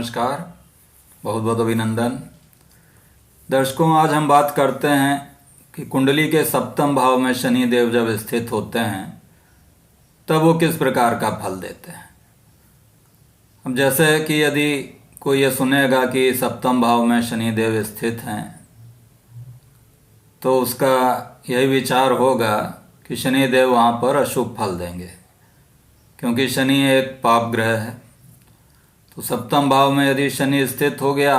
नमस्कार, बहुत बहुत अभिनंदन। दर्शकों, आज हम बात करते हैं कि कुंडली के सप्तम भाव में शनि देव जब स्थित होते हैं तब वो किस प्रकार का फल देते हैं। अब जैसे कि यदि कोई ये सुनेगा कि सप्तम भाव में शनि देव स्थित हैं तो उसका यही विचार होगा कि शनि देव वहाँ पर अशुभ फल देंगे, क्योंकि शनि एक पाप ग्रह है। तो सप्तम भाव में यदि शनि स्थित हो गया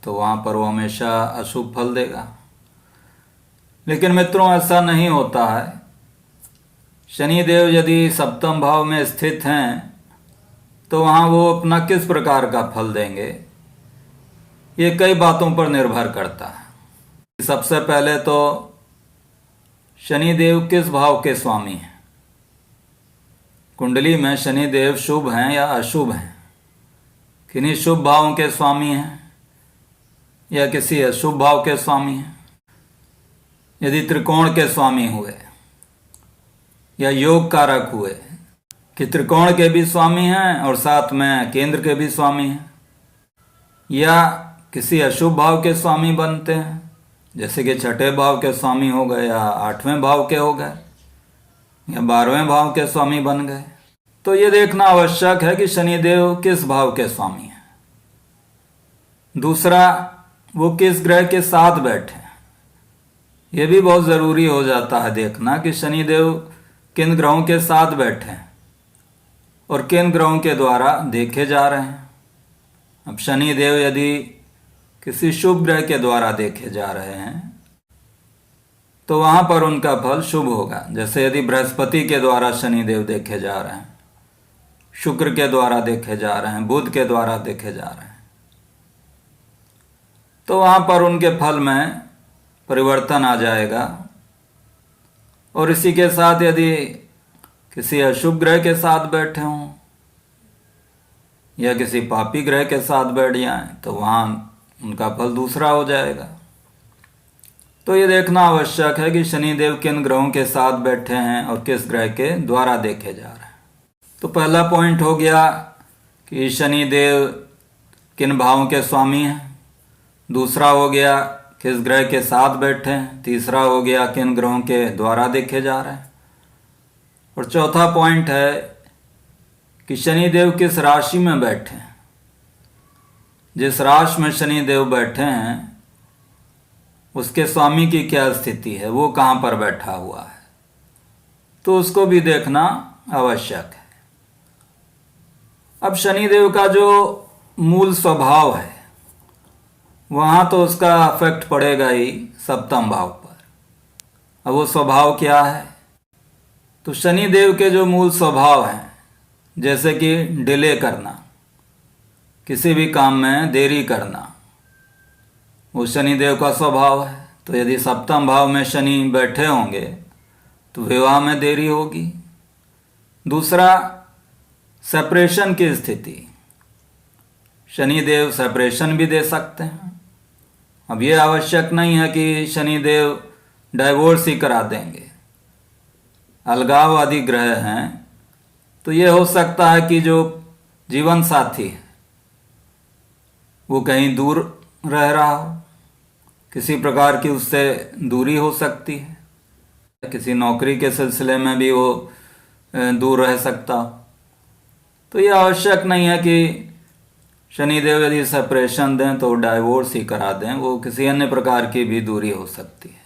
तो वहाँ पर वो हमेशा अशुभ फल देगा। लेकिन मित्रों, ऐसा नहीं होता है। शनि देव यदि सप्तम भाव में स्थित हैं तो वहाँ वो अपना किस प्रकार का फल देंगे, ये कई बातों पर निर्भर करता है। सबसे पहले तो शनि देव किस भाव के स्वामी हैं। कुंडली में शनि देव शुभ हैं या अशुभ हैं, किन्हीं शुभ भावों के स्वामी हैं या किसी अशुभ भाव के स्वामी हैं। यदि त्रिकोण के स्वामी हुए या योग कारक हुए कि त्रिकोण के भी स्वामी हैं और साथ में केंद्र के भी स्वामी हैं, या किसी अशुभ भाव के स्वामी बनते हैं, जैसे कि छठे भाव के स्वामी हो गए या आठवें भाव के हो गए या 12वें भाव के स्वामी बन गए, तो ये देखना आवश्यक है कि शनिदेव किस भाव के स्वामी हैं। दूसरा, वो किस ग्रह के साथ बैठे हैं। ये भी बहुत ज़रूरी हो जाता है देखना कि शनिदेव किन ग्रहों के साथ बैठे हैं और किन ग्रहों के द्वारा देखे जा रहे हैं। अब शनिदेव यदि किसी शुभ ग्रह के द्वारा देखे जा रहे हैं तो वहाँ पर उनका फल शुभ होगा। जैसे यदि बृहस्पति के द्वारा शनिदेव देखे जा रहे हैं, शुक्र के द्वारा देखे जा रहे हैं, बुध के द्वारा देखे जा रहे हैं, तो वहाँ पर उनके फल में परिवर्तन आ जाएगा। और इसी के साथ यदि किसी अशुभ ग्रह के साथ बैठे हों या किसी पापी ग्रह के साथ बैठ जाएं तो वहाँ उनका फल दूसरा हो जाएगा। तो ये देखना आवश्यक है कि शनिदेव किन ग्रहों के साथ बैठे हैं और किस ग्रह के द्वारा देखे जा रहे हैं। तो पहला पॉइंट हो गया कि शनिदेव किन भावों के स्वामी हैं। दूसरा हो गया किस ग्रह के साथ बैठे हैं। तीसरा हो गया किन ग्रहों के द्वारा देखे जा रहे हैं। और चौथा पॉइंट है कि शनिदेव किस राशि में बैठे हैं। जिस राशि में शनिदेव बैठे हैं उसके स्वामी की क्या स्थिति है, वो कहाँ पर बैठा हुआ है, तो उसको भी देखना आवश्यक है। अब शनिदेव का जो मूल स्वभाव है वहाँ तो उसका इफेक्ट पड़ेगा ही सप्तम भाव पर। अब वो स्वभाव क्या है, तो शनिदेव के जो मूल स्वभाव हैं, जैसे कि डिले करना, किसी भी काम में देरी करना, वो शनिदेव का स्वभाव है। तो यदि सप्तम भाव में शनि बैठे होंगे तो विवाह में देरी होगी। दूसरा, सेपरेशन की स्थिति, शनिदेव सेपरेशन भी दे सकते हैं। अब ये आवश्यक नहीं है कि शनिदेव डाइवोर्स ही करा देंगे। अलगाववादी ग्रह हैं तो ये हो सकता है कि जो जीवन साथी है वो कहीं दूर रह रहा हो, किसी प्रकार की उससे दूरी हो सकती है, किसी नौकरी के सिलसिले में भी वो दूर रह सकता हो। तो ये आवश्यक नहीं है कि शनिदेव यदि सेपरेशन दें तो डाइवोर्स ही करा दें, वो किसी अन्य प्रकार की भी दूरी हो सकती है।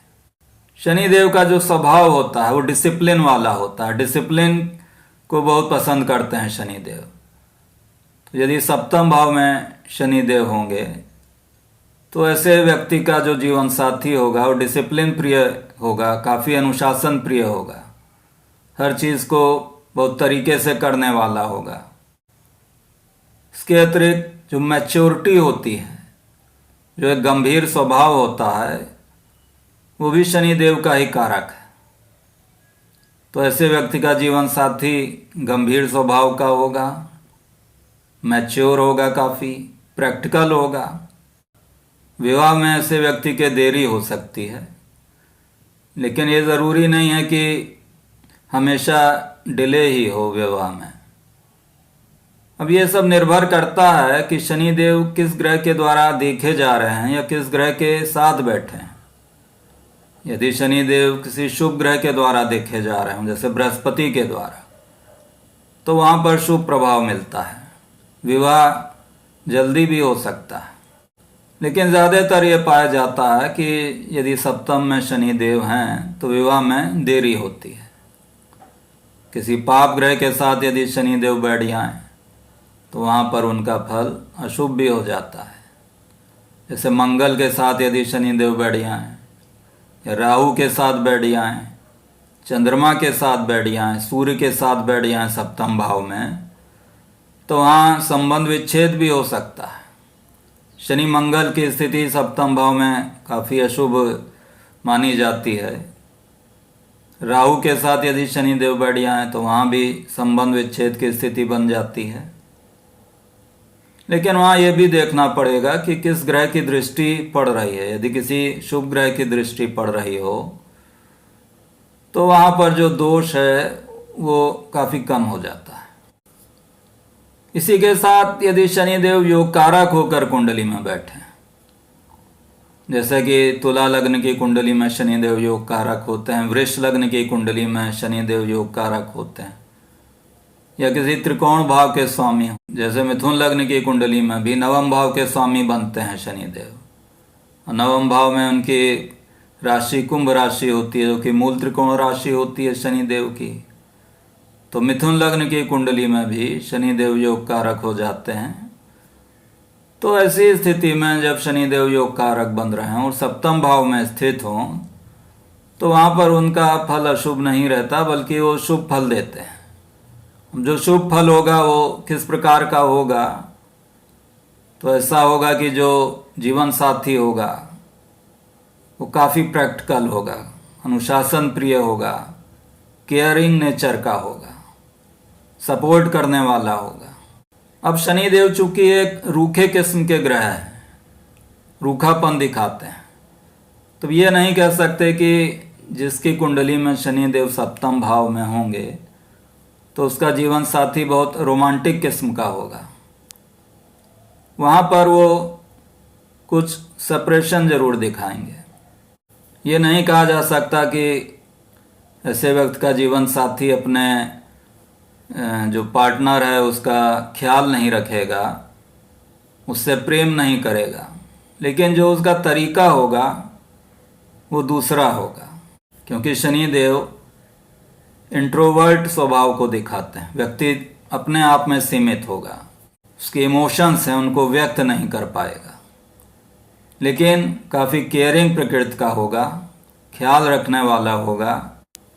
शनिदेव का जो स्वभाव होता है वो डिसिप्लिन वाला होता है। डिसिप्लिन को बहुत पसंद करते हैं शनिदेव। तो यदि सप्तम भाव में शनिदेव होंगे तो ऐसे व्यक्ति का जो जीवन साथी होगा वो डिसिप्लिन प्रिय होगा, काफ़ी अनुशासन प्रिय होगा, हर चीज़ को बहुत तरीके से करने वाला होगा। इसके अतिरिक्त जो मैच्योरिटी होती है, जो एक गंभीर स्वभाव होता है, वो भी शनिदेव का ही कारक है। तो ऐसे व्यक्ति का जीवन साथी गंभीर स्वभाव का होगा, मैच्योर होगा, काफ़ी प्रैक्टिकल होगा। विवाह में ऐसे व्यक्ति के देरी हो सकती है, लेकिन ये ज़रूरी नहीं है कि हमेशा डिले ही हो विवाह में। अब ये सब निर्भर करता है कि शनिदेव किस ग्रह के द्वारा देखे जा रहे हैं या किस ग्रह के साथ बैठे हैं। यदि शनिदेव किसी शुभ ग्रह के द्वारा देखे जा रहे हैं, जैसे बृहस्पति के द्वारा, तो वहाँ पर शुभ प्रभाव मिलता है, विवाह जल्दी भी हो सकता है। लेकिन ज़्यादातर ये पाया जाता है कि यदि सप्तम में शनिदेव हैं तो विवाह में देरी होती है। किसी पाप ग्रह के साथ यदि शनिदेव बैठ जाएं तो वहाँ पर उनका फल अशुभ भी हो जाता है। जैसे मंगल के साथ यदि शनिदेव बैठ जाएं या राहु के साथ बैठ जाएं, चंद्रमा के साथ बैठ जाएं, सूर्य के साथ बैठ जाएं सप्तम भाव में, तो वहाँ संबंध विच्छेद भी हो सकता है। शनि मंगल की स्थिति सप्तम भाव में काफ़ी अशुभ मानी जाती है। राहु के साथ यदि शनिदेव बैठ जाएं तो वहाँ भी संबंध विच्छेद की स्थिति बन जाती है। लेकिन वहाँ ये भी देखना पड़ेगा कि किस ग्रह की दृष्टि पड़ रही है। यदि किसी शुभ ग्रह की दृष्टि पड़ रही हो तो वहाँ पर जो दोष है वो काफ़ी कम हो जाता है। इसी के साथ यदि शनिदेव योग कारक होकर कुंडली में बैठे, जैसे कि तुला लग्न की कुंडली में शनिदेव योग कारक होते हैं, वृष लग्न की कुंडली में शनिदेव योग कारक होते हैं, या किसी त्रिकोण भाव के स्वामी, जैसे मिथुन लग्न की कुंडली में भी नवम भाव के स्वामी बनते हैं शनिदेव। नवम भाव में उनकी राशि कुंभ राशि होती है, जो कि मूल त्रिकोण राशि होती है शनिदेव की। तो मिथुन लग्न की कुंडली में भी शनिदेव योग कारक हो जाते हैं। तो ऐसी स्थिति में जब शनिदेव योग कारक बन रहे हैं और सप्तम भाव में स्थित हों तो वहाँ पर उनका फल अशुभ नहीं रहता, बल्कि वो शुभ फल देते हैं। जो शुभ फल होगा वो किस प्रकार का होगा, तो ऐसा होगा कि जो जीवन साथी होगा वो काफ़ी प्रैक्टिकल होगा, अनुशासन प्रिय होगा, केयरिंग नेचर का होगा, सपोर्ट करने वाला होगा। अब शनिदेव चूंकि एक रूखे किस्म के ग्रह हैं, रूखापन दिखाते हैं, तो ये नहीं कह सकते कि जिसकी कुंडली में शनिदेव सप्तम भाव में होंगे तो उसका जीवन साथी बहुत रोमांटिक किस्म का होगा। वहाँ पर वो कुछ सेपरेशन जरूर दिखाएंगे। ये नहीं कहा जा सकता कि ऐसे व्यक्ति का जीवन साथी अपने जो पार्टनर है उसका ख्याल नहीं रखेगा, उससे प्रेम नहीं करेगा, लेकिन जो उसका तरीका होगा वो दूसरा होगा, क्योंकि शनिदेव इंट्रोवर्ट स्वभाव को दिखाते हैं। व्यक्ति अपने आप में सीमित होगा, उसके इमोशंस हैं उनको व्यक्त नहीं कर पाएगा, लेकिन काफ़ी केयरिंग प्रकृति का होगा, ख्याल रखने वाला होगा।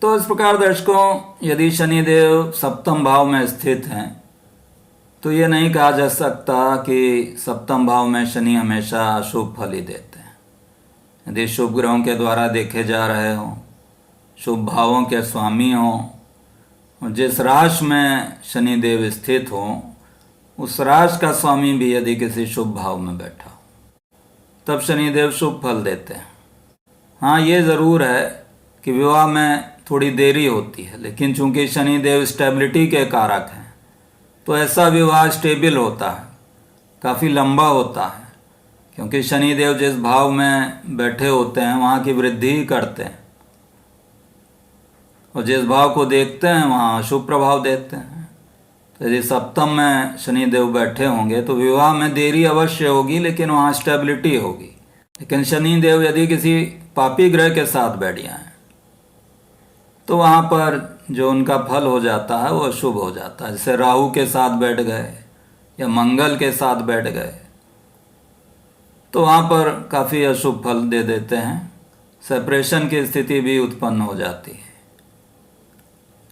तो इस प्रकार दर्शकों, यदि शनिदेव सप्तम भाव में स्थित हैं तो ये नहीं कहा जा सकता कि सप्तम भाव में शनि हमेशा शुभ फल ही देते हैं। यदि शुभ ग्रहों के द्वारा देखे जा रहे हों, शुभ भावों के स्वामी हों, और जिस राशि में शनिदेव स्थित हों उस राशि का स्वामी भी यदि किसी शुभ भाव में बैठा हो, तब शनिदेव शुभ फल देते हैं। हाँ, ये ज़रूर है कि विवाह में थोड़ी देरी होती है, लेकिन चूंकि शनिदेव स्टेबिलिटी के कारक हैं तो ऐसा विवाह स्टेबल होता है, काफ़ी लंबा होता है, क्योंकि शनिदेव जिस भाव में बैठे होते हैं वहाँ की वृद्धि ही करते हैं, और जिस भाव को देखते हैं वहाँ शुभ प्रभाव देते हैं। तो यदि सप्तम में शनिदेव बैठे होंगे तो विवाह में देरी अवश्य होगी, लेकिन वहाँ स्टेबिलिटी होगी। लेकिन शनिदेव यदि किसी पापी ग्रह के साथ बैठ जाएं तो वहाँ पर जो उनका फल हो जाता है वो अशुभ हो जाता है। जैसे राहु के साथ बैठ गए या मंगल के साथ बैठ गए तो वहाँ पर काफ़ी अशुभ फल दे देते हैं, सेपरेशन की स्थिति भी उत्पन्न हो जाती है।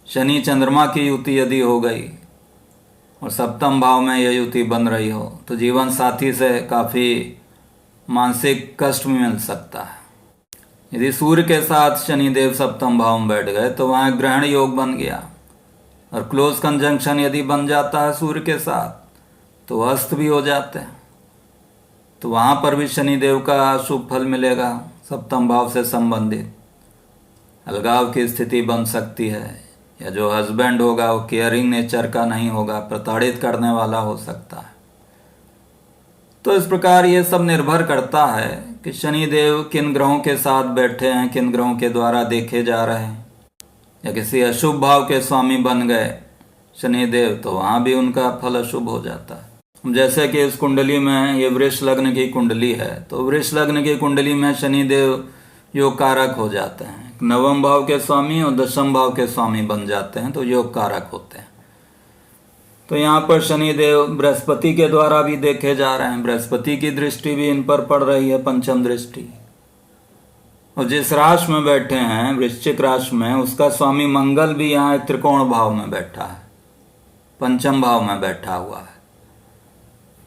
शनि चंद्रमा की युति यदि हो गई और सप्तम भाव में यह युति बन रही हो तो जीवन साथी से काफ़ी मानसिक कष्ट मिल सकता है। यदि सूर्य के साथ शनिदेव सप्तम भाव में बैठ गए तो वहाँ ग्रहण योग बन गया, और क्लोज कंजंक्शन यदि बन जाता है सूर्य के साथ तो अस्त भी हो जाते हैं। तो वहाँ पर भी शनिदेव का शुभ फल मिलेगा। सप्तम भाव से संबंधित अलगाव की स्थिति बन सकती है, या जो हस्बैंड होगा वो केयरिंग नेचर का नहीं होगा, प्रताड़ित करने वाला हो सकता है। तो इस प्रकार ये सब निर्भर करता है कि शनिदेव किन ग्रहों के साथ बैठे हैं, किन ग्रहों के द्वारा देखे जा रहे हैं। या किसी अशुभ भाव के स्वामी बन गए शनिदेव तो वहाँ भी उनका फल अशुभ हो जाता है। जैसे कि इस कुंडली में ये वृष लग्न की कुंडली है, तो वृष लग्न की कुंडली में शनिदेव योग कारक हो जाते हैं। नवम भाव के स्वामी और दशम भाव के स्वामी बन जाते हैं तो योग कारक होते हैं। तो यहाँ पर शनिदेव बृहस्पति के द्वारा भी देखे जा रहे हैं, बृहस्पति की दृष्टि भी इन पर पड़ रही है, पंचम दृष्टि। और जिस राशि में बैठे हैं वृश्चिक राशि में, उसका स्वामी मंगल भी यहाँ एक त्रिकोण भाव में बैठा है, पंचम भाव में बैठा हुआ है।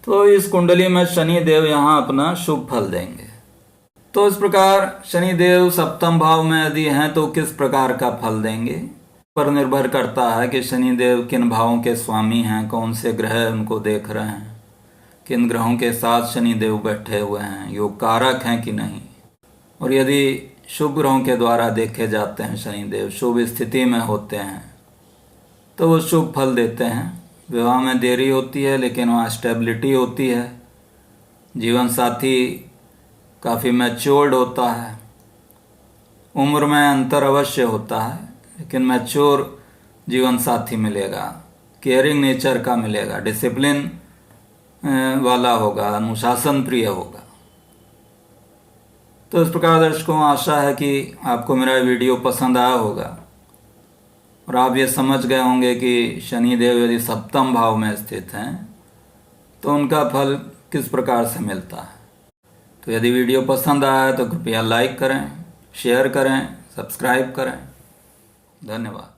तो इस कुंडली में शनिदेव यहाँ अपना शुभ फल देंगे। तो इस प्रकार शनिदेव सप्तम भाव में यदि हैं तो किस प्रकार का फल देंगे पर निर्भर करता है कि शनिदेव किन भावों के स्वामी हैं, कौन से ग्रह उनको देख रहे हैं, किन ग्रहों के साथ शनिदेव बैठे हुए हैं, योग कारक हैं कि नहीं। और यदि शुभ ग्रहों के द्वारा देखे जाते हैं शनिदेव, शुभ स्थिति में होते हैं तो वो शुभ फल देते हैं। विवाह में देरी होती है लेकिन वहाँ स्टेबिलिटी होती है, जीवन साथी काफ़ी मैच्योर्ड होता है, उम्र में अंतर अवश्य होता है लेकिन मैच्योर जीवन साथी मिलेगा, केयरिंग नेचर का मिलेगा, डिसिप्लिन वाला होगा, अनुशासन प्रिय होगा। तो इस प्रकार दर्शकों, आशा है कि आपको मेरा वीडियो पसंद आया होगा और आप ये समझ गए होंगे कि शनिदेव यदि सप्तम भाव में स्थित हैं तो उनका फल किस प्रकार से मिलता है। तो यदि वीडियो पसंद आया तो कृपया लाइक करें, शेयर करें, सब्सक्राइब करें। धन्यवाद।